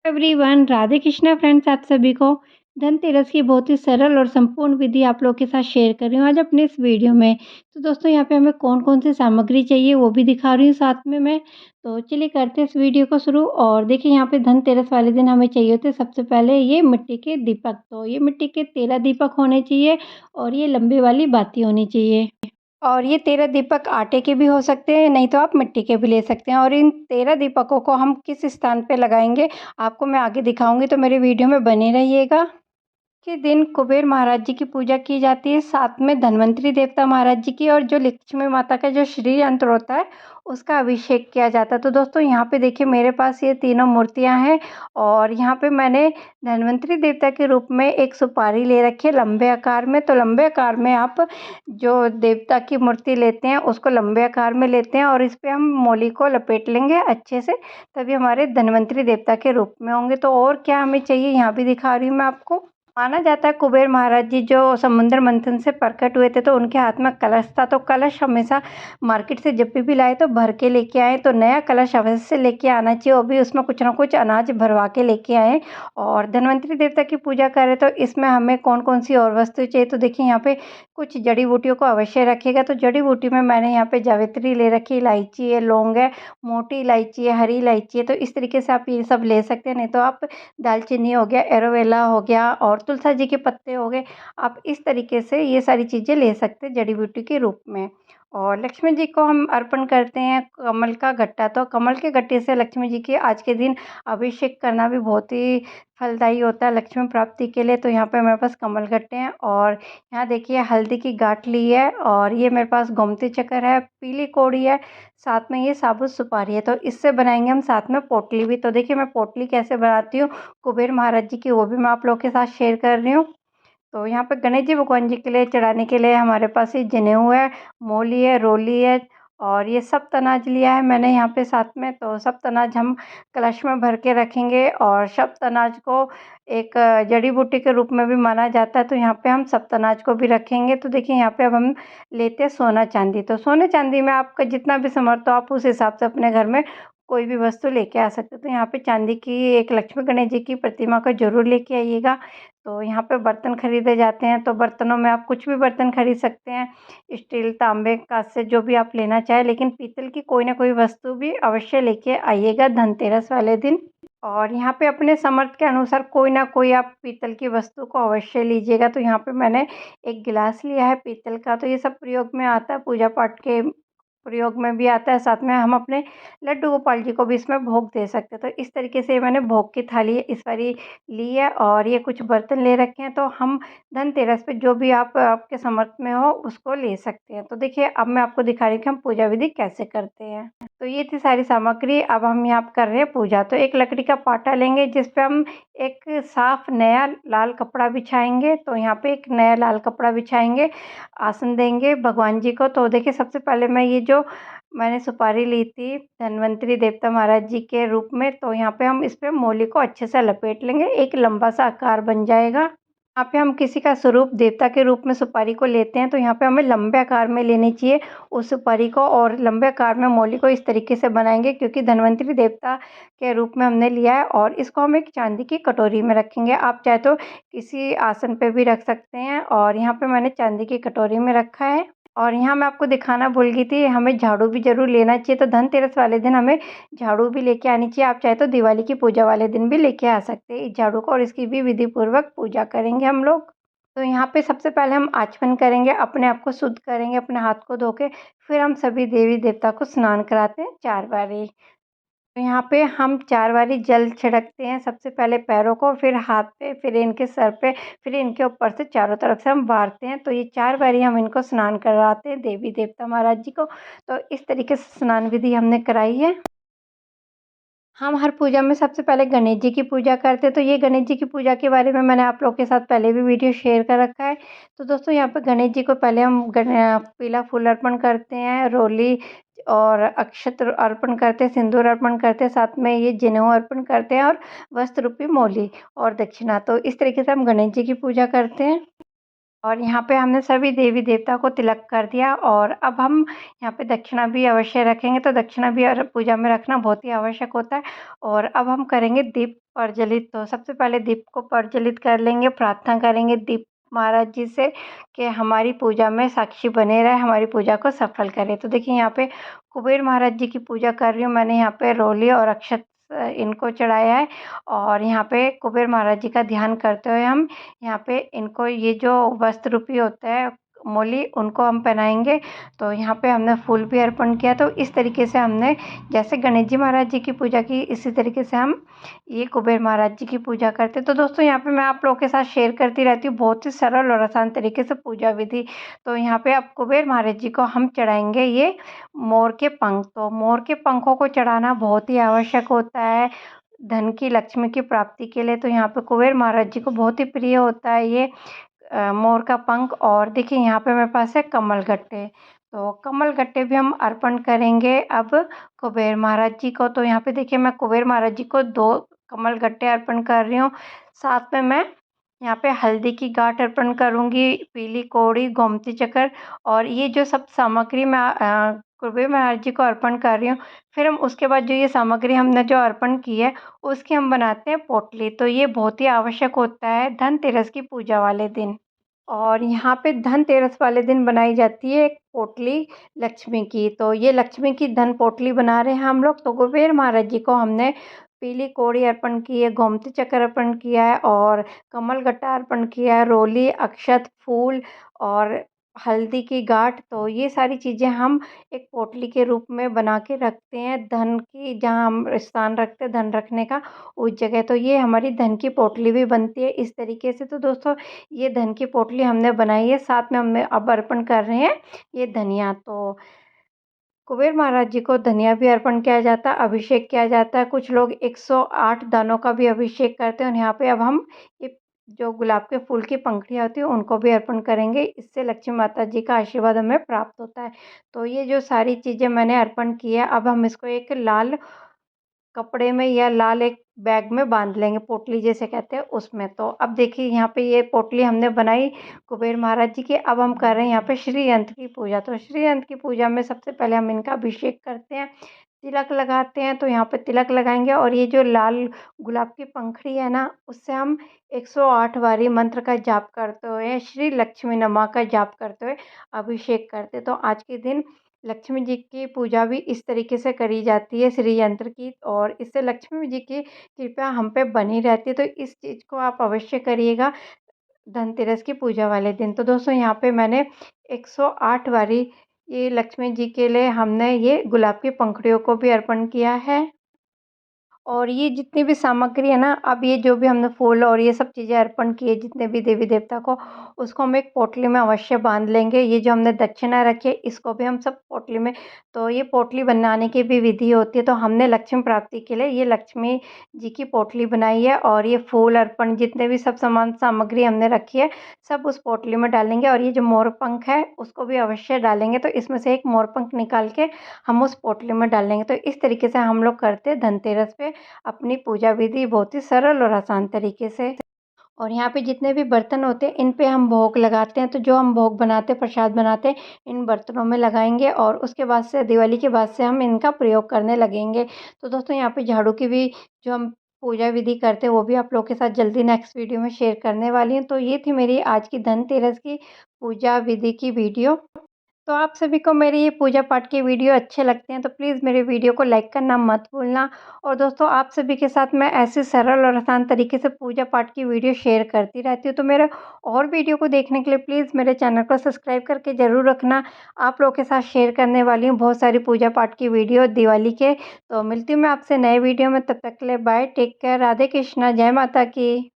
Everyone, Radhe Krishna friends. आप सभी को धनतेरस की बहुत ही सरल और संपूर्ण विधि आप लोगों के साथ शेयर कर रही हूँ आज अपने इस वीडियो में। तो दोस्तों, यहाँ पे हमें कौन-कौन सी सामग्री चाहिए वो भी दिखा रही हूँ साथ में मैं। तो चलिए करते हैं इस वीडियो को शुरू। और देखिए, यहाँ पे धनतेरस वाले दिन हमें चाहिए होते हैं सबसे पहले ये मिट्टी के दीपक। तो ये मिट्टी के 13 दीपक होने चाहिए और ये लंबी वाली बाती होनी चाहिए। और ये 13 दीपक आटे के भी हो सकते हैं, नहीं तो आप मिट्टी के भी ले सकते हैं। और इन 13 दीपकों को हम किस स्थान पे लगाएँगे, आपको मैं आगे दिखाऊँगी, तो मेरे वीडियो में बने रहिएगा। के दिन कुबेर महाराज जी की पूजा की जाती है, साथ में धन्वंतरी देवता महाराज जी की, और जो लक्ष्मी माता का जो श्री यंत्र होता है उसका अभिषेक किया जाता है। तो दोस्तों, यहाँ पे देखिए मेरे पास ये तीनों मूर्तियाँ हैं। और यहाँ पे मैंने धन्वंतरी देवता के रूप में एक सुपारी ले रखी है लंबे आकार में। तो लंबे आकार में आप जो देवता की मूर्ति लेते हैं उसको लंबे आकार में लेते हैं और इस पे हम मोली को लपेट लेंगे अच्छे से, तभी हमारे धन्वंतरी देवता के रूप में होंगे। तो और क्या हमें चाहिए यहाँ भी दिखा रही हूँ मैं आपको। माना जाता है कुबेर महाराज जी जो समुद्र मंथन से प्रकट हुए थे, तो उनके हाथ में कलश था। तो कलश हमेशा मार्केट से जब भी लाए तो भर के लेके आए। तो नया कलश अवश्य से लेके आना चाहिए, वो भी उसमें कुछ ना कुछ अनाज भरवा के लेके आए। और धन्वंतरी देवता की पूजा करें तो इसमें हमें कौन कौन सी और वस्तु चाहिए, तो देखिए यहाँ पे कुछ जड़ी बूटियों को अवश्य रखिएगा। तो जड़ी बूटी में मैंने यहाँ पे जावित्री ले रखी, इलायची है, लौंग है, मोटी इलायची है, हरी इलायची है। तो इस तरीके से आप ये सब ले सकते हैं, नहीं तो आप दालचीनी हो गया, एलोवेरा हो गया और तुलसी जी के पत्ते हो गए। आप इस तरीके से ये सारी चीज़ें ले सकते हैं जड़ी बूटी के रूप में। और लक्ष्मी जी को हम अर्पण करते हैं कमल का गट्टा। तो कमल के गट्टे से लक्ष्मी जी के आज के दिन अभिषेक करना भी बहुत ही फलदायी होता है लक्ष्मी प्राप्ति के लिए। तो यहाँ पे मेरे पास कमल गट्टे हैं। और यहाँ देखिए हल्दी की गांठ ली है, और ये मेरे पास गोमती चक्कर है, पीली कौड़ी है, साथ में ये साबुत सुपारी है। तो इससे बनाएंगे हम साथ में पोटली भी। तो देखिए मैं पोटली कैसे बनाती हूँ कुबेर महाराज जी की, वो भी मैं आप लोगों के साथ शेयर कर रही हूँ। तो यहाँ पे गणेश जी भगवान जी के लिए चढ़ाने के लिए हमारे पास ये जनेऊ है, मोली है, रोली है, और ये सप्त अनाज लिया है मैंने यहाँ पे साथ में। तो सप्त अनाज हम कलश में भर के रखेंगे, और सप्त अनाज को एक जड़ी बूटी के रूप में भी माना जाता है। तो यहाँ पे हम सप्त अनाज को भी रखेंगे। तो देखिए यहाँ पे अब हम लेते हैं सोना चांदी। तो सोने चांदी में आपका जितना भी समर्थ हो आप उस हिसाब से अपने घर में कोई भी वस्तु लेके आ सकते हो। तो यहाँ पे चांदी की एक लक्ष्मी गणेश जी की प्रतिमा को ज़रूर लेके आइएगा। तो यहाँ पे बर्तन खरीदे जाते हैं, तो बर्तनों में आप कुछ भी बर्तन खरीद सकते हैं, स्टील, तांबे, कांस्य, जो भी आप लेना चाहें, लेकिन पीतल की कोई ना कोई वस्तु भी अवश्य लेके आइएगा धनतेरस वाले दिन। और यहाँ पे अपने समर्थ के अनुसार कोई ना कोई आप पीतल की वस्तु को अवश्य लीजिएगा। तो यहाँ पे मैंने एक गिलास लिया है पीतल का। तो ये सब प्रयोग में आता है, पूजा पाठ के प्रयोग में भी आता है, साथ में हम अपने लड्डू गोपाल जी को भी इसमें भोग दे सकते हैं। तो इस तरीके से मैंने भोग की थाली इस बारी ली है, और ये कुछ बर्तन ले रखे हैं। तो हम धनतेरस पे जो भी आप आपके समर्थ में हो उसको ले सकते हैं। तो देखिए अब मैं आपको दिखा रही हूँ कि हम पूजा विधि कैसे करते हैं। तो ये थी सारी सामग्री। अब हम यहाँ पे कर रहे हैं पूजा। तो एक लकड़ी का पाटा लेंगे जिस पे हम एक साफ नया लाल कपड़ा बिछाएंगे। तो यहाँ पे एक नया लाल कपड़ा बिछाएंगे, आसन देंगे भगवान जी को। तो देखिए सबसे पहले मैं ये जो मैंने सुपारी ली थी धन्वंतरी देवता महाराज जी के रूप में, तो यहाँ पे हम इस पे मोली को अच्छे से लपेट लेंगे, एक लंबा सा आकार बन जाएगा। यहाँ पे हम किसी का स्वरूप देवता के रूप में सुपारी को लेते हैं, तो यहाँ पे हमें लंबे आकार में लेनी चाहिए उस सुपारी को, और लंबे आकार में मोली को इस तरीके से बनाएंगे क्योंकि धन्वंतरी देवता के रूप में हमने लिया है। और इसको हम एक चांदी की कटोरी में रखेंगे, आप चाहे तो किसी आसन पे भी रख सकते हैं। और यहाँ पे मैंने चांदी की कटोरी में रखा है। और यहाँ मैं आपको दिखाना भूल गई थी, हमें झाड़ू भी ज़रूर लेना चाहिए। तो धनतेरस वाले दिन हमें झाड़ू भी लेके आनी चाहिए, आप चाहे तो दिवाली की पूजा वाले दिन भी लेके आ सकते हैं इस झाड़ू को, और इसकी भी विधि पूर्वक पूजा करेंगे हम लोग। तो यहाँ पे सबसे पहले हम आचमन करेंगे, अपने आप को शुद्ध करेंगे, अपने हाथ को धो के, फिर हम सभी देवी देवता को स्नान कराते हैं 4 बारी। तो यहाँ पे हम 4 बारी जल छिड़कते हैं, सबसे पहले पैरों को, फिर हाथ पे, फिर इनके सर पे, फिर इनके ऊपर से चारों तरफ से हम वारते हैं। तो ये 4 बारी हम इनको स्नान करवाते हैं देवी देवता महाराज जी को। तो इस तरीके से स्नान विधि हमने कराई है। हम हर पूजा में सबसे पहले गणेश जी की पूजा करते हैं। तो ये गणेश जी की पूजा के बारे में मैंने आप लोगों के साथ पहले भी वीडियो शेयर कर रखा है। तो दोस्तों यहाँ पे गणेश जी को पहले हम पीला फूल अर्पण करते हैं, रोली और अक्षत अर्पण करते हैं, सिंदूर अर्पण करते हैं, साथ में ये जनेऊ अर्पण करते हैं, और वस्त्र रूपी मोली और दक्षिणा। तो इस तरीके से हम गणेश जी की पूजा करते हैं। और यहाँ पे हमने सभी देवी देवता को तिलक कर दिया, और अब हम यहाँ पे दक्षिणा भी अवश्य रखेंगे। तो दक्षिणा भी पूजा में रखना बहुत ही आवश्यक होता है। और अब हम करेंगे दीप प्रज्वलित। तो सबसे पहले दीप को प्रज्वलित कर लेंगे, प्रार्थना करेंगे दीप महाराज जी से कि हमारी पूजा में साक्षी बने रहे, हमारी पूजा को सफल करे। तो देखिए यहाँ पे कुबेर महाराज जी की पूजा कर रही हूँ मैंने, यहाँ पे रोली और अक्षत इनको चढ़ाया है और यहाँ पे कुबेर महाराज जी का ध्यान करते हुए हम यहाँ पे इनको ये जो वस्त्र रूपी होता है मोली, उनको हम पहनाएंगे। तो यहाँ पे हमने फूल भी अर्पण किया। तो इस तरीके से हमने जैसे गणेश जी महाराज जी की पूजा की, इसी तरीके से हम ये कुबेर महाराज जी की पूजा करते। तो दोस्तों यहाँ पे मैं आप लोगों के साथ शेयर करती रहती हूँ बहुत ही सरल और आसान तरीके से पूजा विधि। तो यहाँ पे अब कुबेर महाराज जी को हम चढ़ाएंगे ये मोर के पंख। तो मोर के पंखों को चढ़ाना बहुत ही आवश्यक होता है धन की, लक्ष्मी की प्राप्ति के लिए। तो यहाँ पे कुबेर महाराज जी को बहुत ही प्रिय होता है ये मोर का पंख। और देखिए यहाँ पे मेरे पास है कमल गट्टे, तो कमल गट्टे भी हम अर्पण करेंगे अब कुबेर महाराज जी को। तो यहाँ पे देखिए मैं कुबेर महाराज जी को 2 कमल गट्टे अर्पण कर रही हूँ। साथ में मैं यहाँ पे हल्दी की गांठ अर्पण करूँगी, पीली कौड़ी, गोमती चक्र और ये जो सब सामग्री मैं कुबेर महाराज जी को अर्पण कर रही हूँ। फिर हम उसके बाद जो ये सामग्री हमने जो अर्पण की है उसकी हम बनाते हैं पोटली। तो ये बहुत ही आवश्यक होता है धनतेरस की पूजा वाले दिन। और यहाँ पे धनतेरस वाले दिन बनाई जाती है एक पोटली लक्ष्मी की। तो ये लक्ष्मी की धन पोटली बना रहे हैं हम लोग। तो कुबेर महाराज जी को हमने पीली कौड़ी अर्पण की है, गोमती चक्र अर्पण किया है और कमल गट्टा अर्पण किया है, रोली, अक्षत, फूल और हल्दी की गांठ। तो ये सारी चीज़ें हम एक पोटली के रूप में बना के रखते हैं धन की, जहाँ हम स्थान रखते हैं धन रखने का, उस जगह। तो ये हमारी धन की पोटली भी बनती है इस तरीके से। तो दोस्तों ये धन की पोटली हमने बनाई है, साथ में हमने अब अर्पण कर रहे हैं ये धनिया। तो कुबेर महाराज जी को धनिया भी अर्पण किया जाता है, अभिषेक किया जाता है। कुछ लोग 108 दानों का भी अभिषेक करते हैं। और यहाँ पे अब हम ये जो गुलाब के फूल की पंखुड़ियाँ होती हैं उनको भी अर्पण करेंगे। इससे लक्ष्मी माता जी का आशीर्वाद हमें प्राप्त होता है। तो ये जो सारी चीज़ें मैंने अर्पण की है, अब हम इसको एक लाल कपड़े में या लाल एक बैग में बांध लेंगे, पोटली जिसे कहते हैं उसमें। तो अब देखिए यहाँ पे ये पोटली हमने बनाई कुबेर महाराज जी की। अब हम कर रहे हैं यहाँ पे श्री यंत्र की पूजा। तो श्री यंत्र की पूजा में सबसे पहले हम इनका अभिषेक करते हैं, तिलक लगाते हैं। तो यहाँ पे तिलक लगाएंगे और ये जो लाल गुलाब की पंखुड़ी है ना, उससे हम 108 बारी मंत्र का जाप करते हुए, श्री लक्ष्मी नमः का जाप करते हुए अभिषेक करते। तो आज के दिन लक्ष्मी जी की पूजा भी इस तरीके से करी जाती है श्री यंत्र की, और इससे लक्ष्मी जी की कृपया हम पे बनी रहती है। तो इस चीज़ को आप अवश्य करिएगा धनतेरस की पूजा वाले दिन। तो दोस्तों यहाँ पे मैंने 108 बारी ये लक्ष्मी जी के लिए हमने ये गुलाब की पंखुड़ियों को भी अर्पण किया है। और ये जितनी भी सामग्री है ना, अब ये जो भी हमने फूल और ये सब चीज़ें अर्पण की है जितने भी देवी देवता को, उसको हम एक पोटली में अवश्य बांध लेंगे। ये जो हमने दक्षिणा रखी है इसको भी हम सब पोटली में, तो ये पोटली बनाने की भी विधि होती है। तो हमने लक्ष्मी प्राप्ति के लिए ये लक्ष्मी जी की पोटली बनाई है और ये फूल अर्पण जितने भी सब सामान सामग्री हमने रखी है सब उस पोटली में डालेंगे। और ये जो मोर पंख है उसको भी अवश्य डालेंगे। तो इसमें से एक मोर पंख निकाल के हम उस पोटली में डालेंगे। तो इस तरीके से हम लोग करते हैं धनतेरस पे अपनी पूजा विधि बहुत ही सरल और आसान तरीके से। और यहाँ पे जितने भी बर्तन होते हैं इन पे हम भोग लगाते हैं। तो जो हम भोग बनाते हैं, प्रसाद बनाते हैं, इन बर्तनों में लगाएंगे और उसके बाद से दिवाली के बाद से हम इनका प्रयोग करने लगेंगे। तो दोस्तों यहाँ पे झाड़ू की भी जो हम पूजा विधि करते हैं वो भी आप लोगों के साथ जल्दी नेक्स्ट वीडियो में शेयर करने वाली हूँ। तो ये थी मेरी आज की धनतेरस की पूजा विधि की वीडियो। तो आप सभी को मेरे ये पूजा पाठ के वीडियो अच्छे लगते हैं तो प्लीज़ मेरे वीडियो को लाइक करना मत भूलना। और दोस्तों आप सभी के साथ मैं ऐसे सरल और आसान तरीके से पूजा पाठ की वीडियो शेयर करती रहती हूँ। तो मेरे और वीडियो को देखने के लिए प्लीज़ मेरे चैनल को सब्सक्राइब करके ज़रूर रखना। आप लोगों के साथ शेयर करने वाली हूँ बहुत सारी पूजा पाठ की वीडियो दिवाली के। तो मिलती हूँ मैं आपसे नए वीडियो में, तब तक के लिए bye, take care, Radhe Krishna, जय माता की।